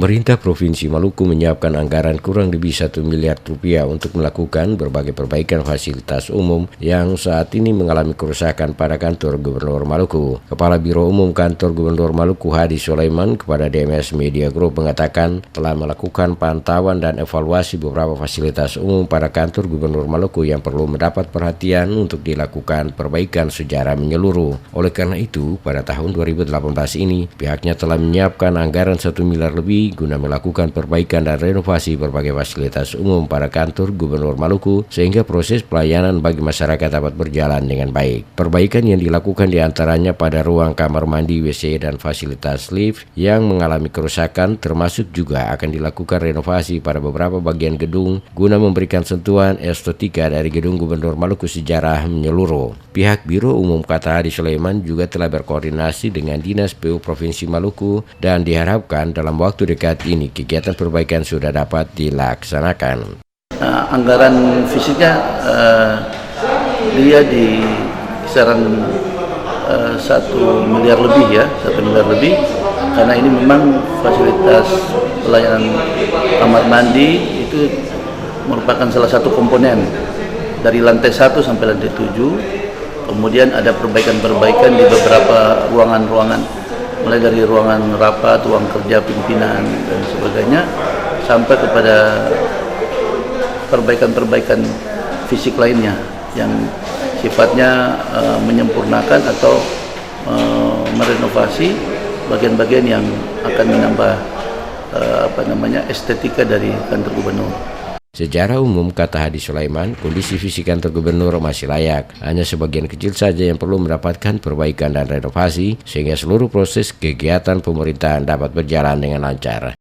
Pemerintah Provinsi Maluku menyiapkan anggaran kurang lebih 1 miliar rupiah untuk melakukan berbagai perbaikan fasilitas umum yang saat ini mengalami kerusakan pada kantor Gubernur Maluku. Kepala Biro Umum Kantor Gubernur Maluku Hadi Sulaiman kepada DMS Media Group mengatakan telah melakukan pantauan dan evaluasi beberapa fasilitas umum pada kantor Gubernur Maluku yang perlu mendapat perhatian untuk dilakukan perbaikan secara menyeluruh. Oleh karena itu, pada tahun 2018 ini pihaknya telah menyiapkan anggaran 1 miliar lebih guna melakukan perbaikan dan renovasi berbagai fasilitas umum pada kantor Gubernur Maluku sehingga proses pelayanan bagi masyarakat dapat berjalan dengan baik. Perbaikan yang dilakukan diantaranya pada ruang kamar mandi, WC, dan fasilitas lift yang mengalami kerusakan, termasuk juga akan dilakukan renovasi pada beberapa bagian gedung guna memberikan sentuhan estetika dari gedung Gubernur Maluku sejarah menyeluruh. Pihak Biro Umum Kata Hadi Sulaiman juga telah berkoordinasi dengan Dinas PU Provinsi Maluku dan diharapkan dalam waktu dekat ini kegiatan perbaikan sudah dapat dilaksanakan. Anggaran fisiknya dia di kisaran 1 miliar lebih ya, 1 miliar lebih, karena ini memang fasilitas pelayanan kamar mandi itu merupakan salah satu komponen dari lantai 1 sampai lantai 7. Kemudian ada perbaikan-perbaikan di beberapa ruangan-ruangan, mulai dari ruangan rapat, ruang kerja pimpinan dan sebagainya, sampai kepada perbaikan-perbaikan fisik lainnya yang sifatnya menyempurnakan atau merenovasi bagian-bagian yang akan menambah estetika dari kantor gubernur. Secara umum, kata Hadi Sulaiman, kondisi fisik kantor gubernur masih layak. Hanya sebagian kecil saja yang perlu mendapatkan perbaikan dan renovasi sehingga seluruh proses kegiatan pemerintahan dapat berjalan dengan lancar.